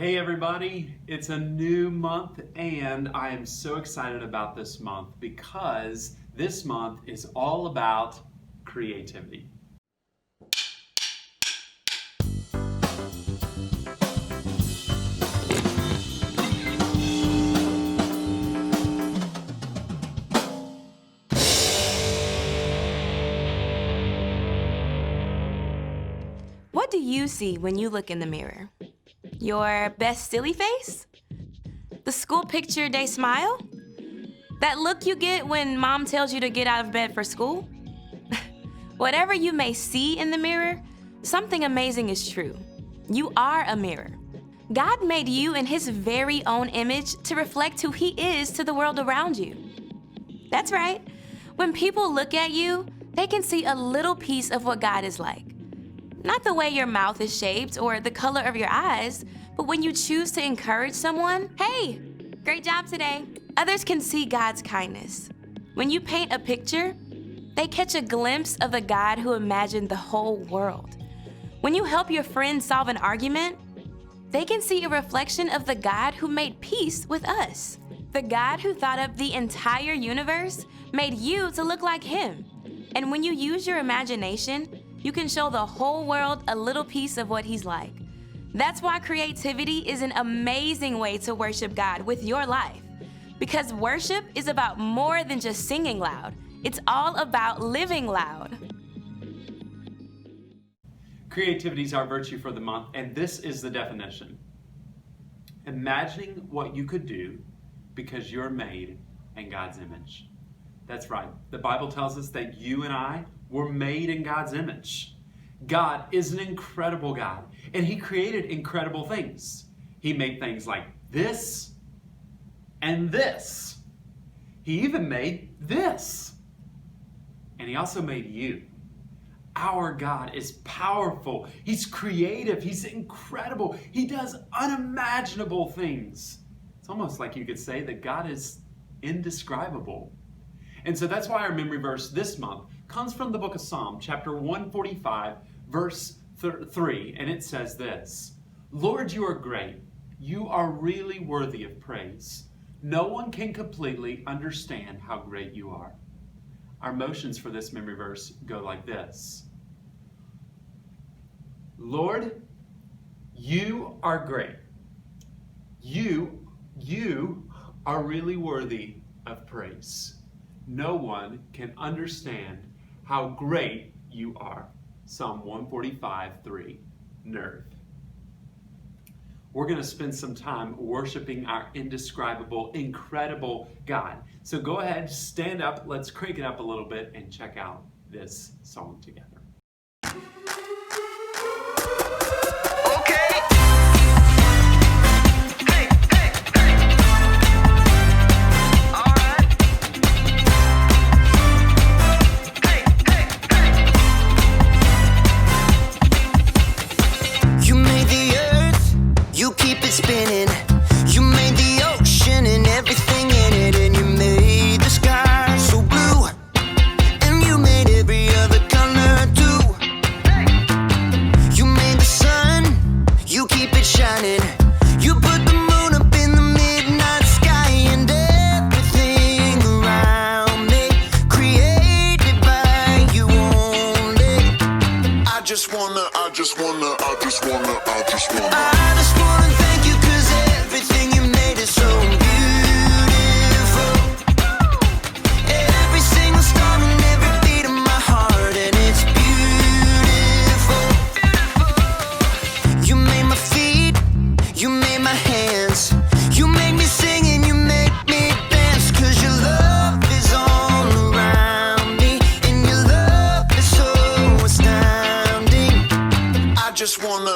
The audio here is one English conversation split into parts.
Hey everybody, it's a new month and I am so excited about this month because this month is all about creativity. What do you see when you look in the mirror? Your best silly face? The school picture day smile? That look you get when mom tells you to get out of bed for school? Whatever you may see in the mirror, something amazing is true. You are a mirror. God made you in His very own image to reflect who He is to the world around you. That's right. When people look at you, they can see a little piece of what God is like. Not the way your mouth is shaped or the color of your eyes, but when you choose to encourage someone, hey, great job today. Others can see God's kindness. When you paint a picture, they catch a glimpse of the God who imagined the whole world. When you help your friend solve an argument, they can see a reflection of the God who made peace with us. The God who thought up the entire universe made you to look like Him. And when you use your imagination, you can show the whole world a little piece of what He's like. That's why creativity is an amazing way to worship God with your life. Because worship is about more than just singing loud. It's all about living loud. Creativity is our virtue for the month, and this is the definition. Imagining what you could do because you're made in God's image. That's right. The Bible tells us that you and I were made in God's image. God is an incredible God, and He created incredible things. He made things like this and this. He even made this. And He also made you. Our God is powerful. He's creative. He's incredible. He does unimaginable things. It's almost like you could say that God is indescribable. And so that's why our memory verse this month comes from the book of Psalm, chapter 145, verse 3, and it says this: Lord, you are great. You are really worthy of praise. No one can completely understand how great you are. Our motions for this memory verse go like this: Lord, you are great. You are really worthy of praise. No one can understand how great you are. Psalm 145:3, Nerve. We're going to spend some time worshiping our indescribable, incredible God. So go ahead, stand up, let's crank it up a little bit and check out this song together. Spinning. You made the ocean and everything in it, and you made the sky so blue, and you made every other color too. You made the sun, you keep it shining. You put the moon up in the midnight sky, and everything around me created by you only. I just wanna thank you, 'cause everything you made is so beautiful. Every single star and every beat of my heart, and it's beautiful. You made my feet, you made my hands, you made me sing and you make me dance, 'cause your love is all around me, and your love is so astounding. I just wanna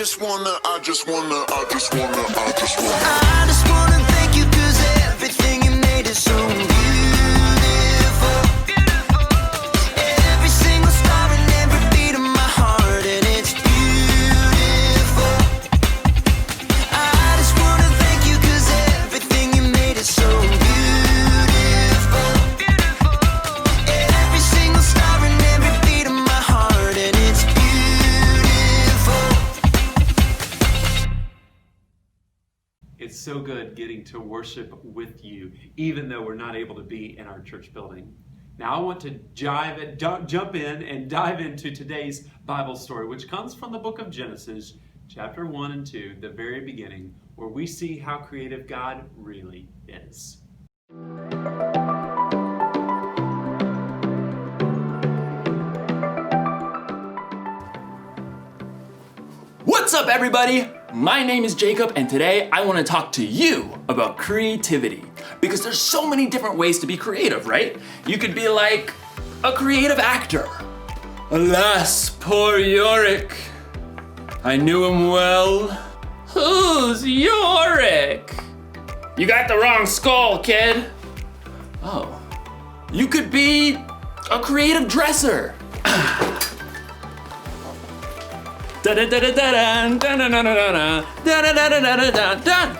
just wanna thank you 'cause everything you made is so beautiful. Every single star and every beat of my heart, and it's beautiful. I just wanna thank you 'cause everything you made is so beautiful. Every single star and every beat of my heart, and it's beautiful. It's so good getting to worship with you, even though we're not able to be in our church building. Now I want to jump in and dive into today's Bible story, which comes from the book of Genesis, chapter 1 and 2, the very beginning, where we see how creative God really is. What's up, everybody? My name is Jacob, and today I want to talk to you about creativity. Because there's so many different ways to be creative, right? You could be like a creative actor. Alas, poor Yorick. I knew him well. Who's Yorick? You got the wrong skull, kid. Oh. You could be a creative dresser.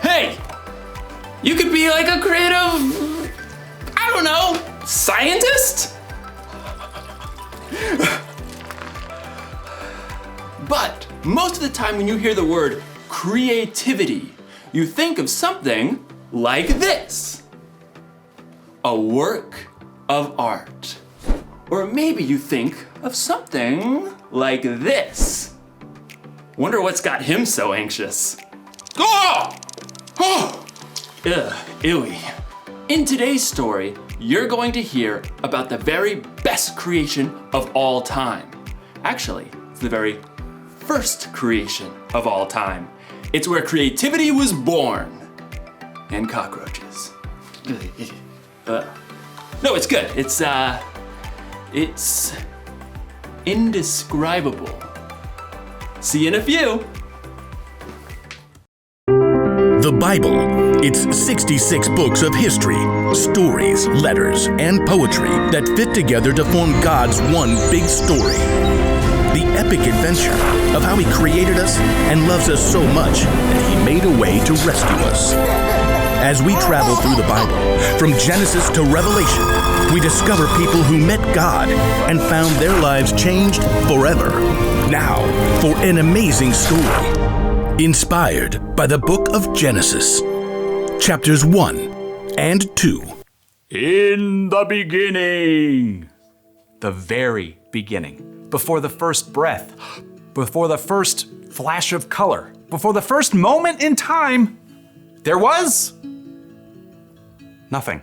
Hey! You could be like a creative, I don't know, scientist? But most of the time when you hear the word creativity, you think of something like this. A work of art. Or maybe you think of something like this. Wonder what's got him so anxious. Oh! Oh! Ugh, ewy. In today's story, you're going to hear about the very best creation of all time. Actually, it's the very first creation of all time. It's where creativity was born. And cockroaches. No, it's good. It's indescribable. See you in a few. The Bible. It's 66 books of history, stories, letters, and poetry that fit together to form God's one big story. The epic adventure of how He created us and loves us so much that He made a way to rescue us. As we travel through the Bible, from Genesis to Revelation, we discover people who met God and found their lives changed forever. Now, for an amazing story, inspired by the book of Genesis, chapters 1 and 2. In the beginning, the very beginning, before the first breath, before the first flash of color, before the first moment in time, there was nothing.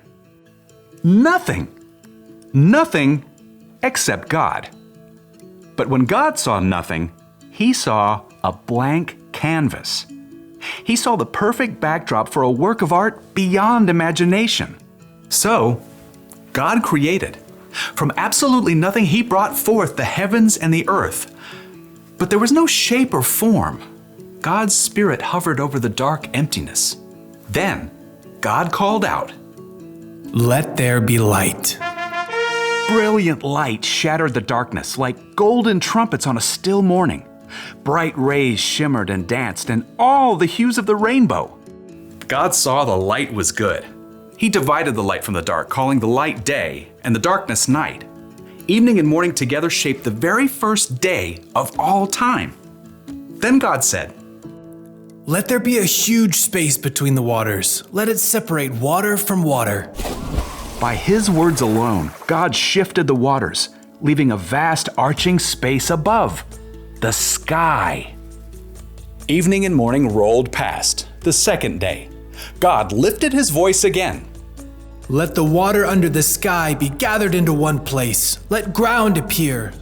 Nothing. Nothing except God. But when God saw nothing, He saw a blank canvas. He saw the perfect backdrop for a work of art beyond imagination. So, God created. From absolutely nothing, He brought forth the heavens and the earth. But there was no shape or form. God's Spirit hovered over the dark emptiness. Then, God called out, "Let there be light." Brilliant light shattered the darkness like golden trumpets on a still morning. Bright rays shimmered and danced in all the hues of the rainbow. God saw the light was good. He divided the light from the dark, calling the light day and the darkness night. Evening and morning together shaped the very first day of all time. Then God said, "Let there be a huge space between the waters. Let it separate water from water." By His words alone, God shifted the waters, leaving a vast arching space above, the sky. Evening and morning rolled past, the second day. God lifted His voice again. "Let the water under the sky be gathered into one place. Let ground appear."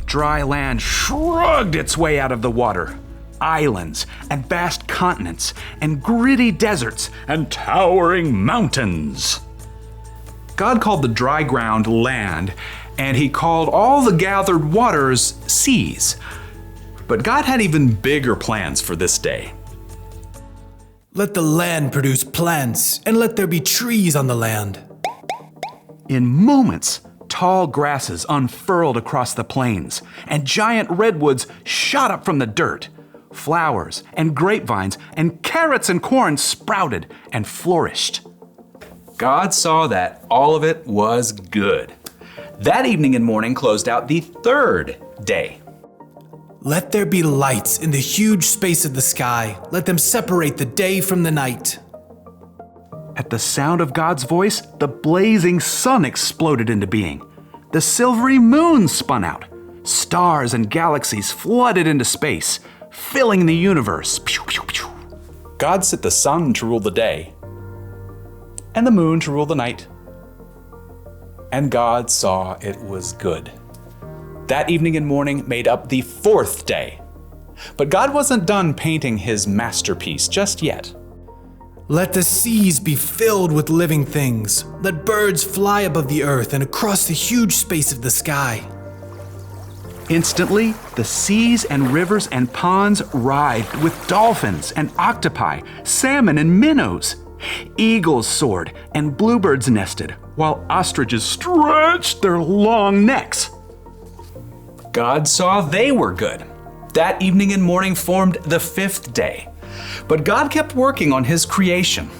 Dry land shrugged its way out of the water. Islands and vast continents and gritty deserts and towering mountains. God called the dry ground land, and He called all the gathered waters seas. But God had even bigger plans for this day. Let the land produce plants, and let there be trees on the land. In moments, tall grasses unfurled across the plains, and giant redwoods shot up from the dirt. Flowers and grapevines and carrots and corn sprouted and flourished. God saw that all of it was good. That evening and morning closed out the third day. Let there be lights in the huge space of the sky. Let them separate the day from the night. At the sound of God's voice, the blazing sun exploded into being. The silvery moon spun out. Stars and galaxies flooded into space, filling the universe. Pew, pew, pew. God set the sun to rule the day, and the moon to rule the night. And God saw it was good. That evening and morning made up the fourth day. But God wasn't done painting his masterpiece just yet. Let the seas be filled with living things. Let birds fly above the earth and across the huge space of the sky. Instantly, the seas and rivers and ponds writhed with dolphins and octopi, salmon and minnows. Eagles soared and bluebirds nested, while ostriches stretched their long necks. God saw they were good. That evening and morning formed the fifth day. But God kept working on his creation.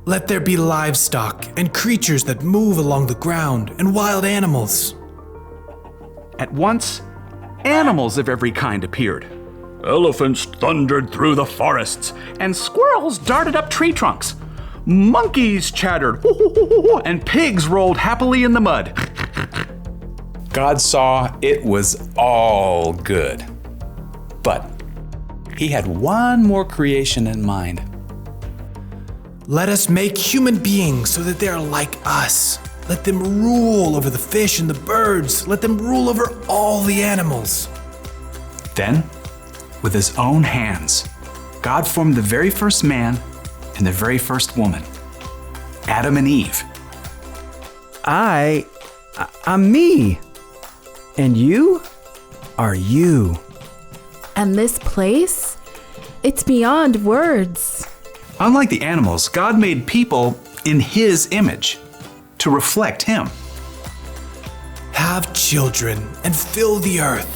Let there be livestock and creatures that move along the ground and wild animals. At once, animals of every kind appeared. Elephants thundered through the forests, and squirrels darted up tree trunks. Monkeys chattered, and pigs rolled happily in the mud. God saw it was all good. But he had one more creation in mind. Let us make human beings so that they are like us. Let them rule over the fish and the birds. Let them rule over all the animals. Then, with his own hands, God formed the very first man and the very first woman, Adam and Eve. I'm me. And you are you. And this place? It's beyond words. Unlike the animals, God made people in his image to reflect him. Have children and fill the earth.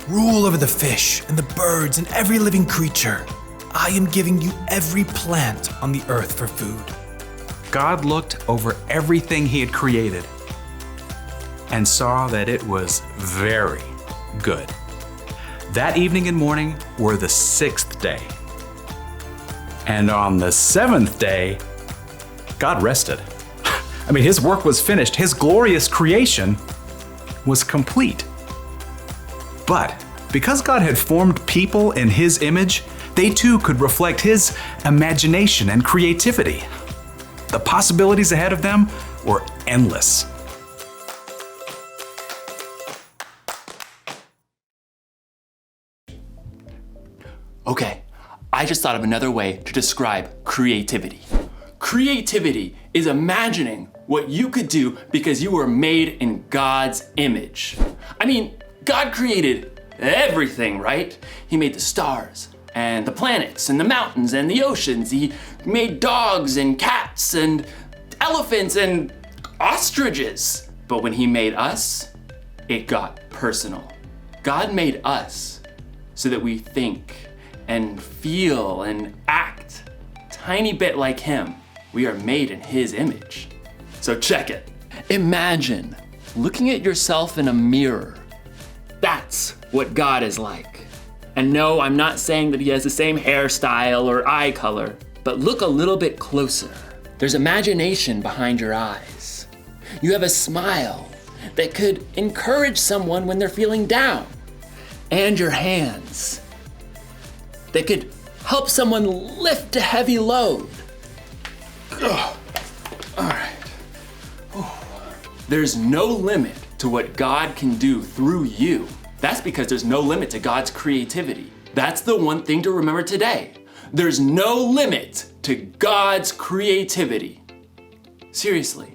Rule over the fish and the birds and every living creature. I am giving you every plant on the earth for food. God looked over everything he had created and saw that it was very good. That evening and morning were the sixth day. And on the seventh day, God rested. I mean, his work was finished. His glorious creation was complete. But because God had formed people in his image, they too could reflect his imagination and creativity. The possibilities ahead of them were endless. Okay, I just thought of another way to describe creativity. Creativity is imagining what you could do because you were made in God's image. I mean, God created everything, right? He made the stars and the planets and the mountains and the oceans. He made dogs and cats and elephants and ostriches. But when he made us, it got personal. God made us so that we think and feel and act tiny bit like him. We are made in his image. So check it. Imagine looking at yourself in a mirror. That's what God is like. And no, I'm not saying that he has the same hairstyle or eye color, but look a little bit closer. There's imagination behind your eyes. You have a smile that could encourage someone when they're feeling down. And your hands that could help someone lift a heavy load. Ugh. All right. There's no limit to what God can do through you. That's because there's no limit to God's creativity. That's the one thing to remember today. There's no limit to God's creativity. Seriously,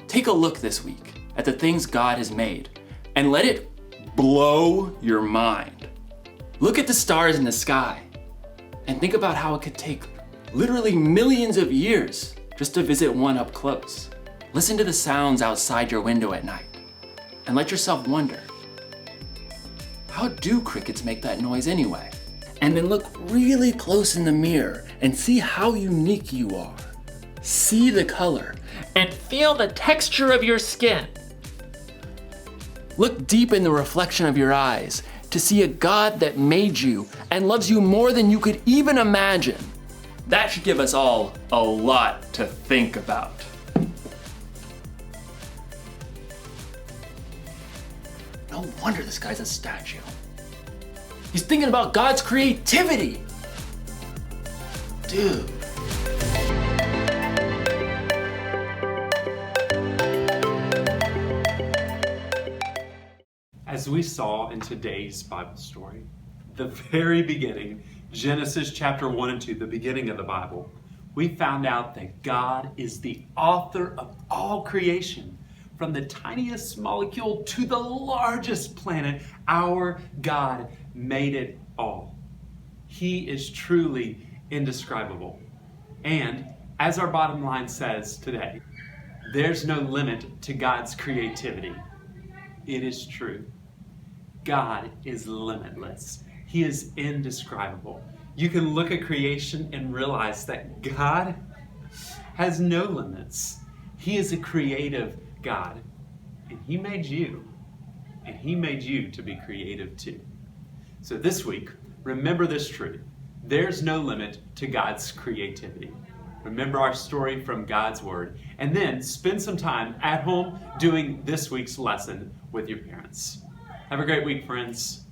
take a look this week at the things God has made and let it blow your mind. Look at the stars in the sky and think about how it could take literally millions of years just to visit one up close. Listen to the sounds outside your window at night and let yourself wonder, how do crickets make that noise anyway? And then look really close in the mirror and see how unique you are. See the color and feel the texture of your skin. Look deep in the reflection of your eyes to see a God that made you and loves you more than you could even imagine. That should give us all a lot to think about. No wonder this guy's a statue. He's thinking about God's creativity. Dude. As we saw in today's Bible story, the very beginning, Genesis chapter 1 and 2, the beginning of the Bible, we found out that God is the author of all creation. From the tiniest molecule to the largest planet, our God made it all. He is truly indescribable. And as our bottom line says today, there's no limit to God's creativity. It is true. God is limitless. He is indescribable. You can look at creation and realize that God has no limits. He is a creative God, and He made you, and He made you to be creative too. So this week, remember this truth. There's no limit to God's creativity. Remember our story from God's Word, and then spend some time at home doing this week's lesson with your parents. Have a great week, friends.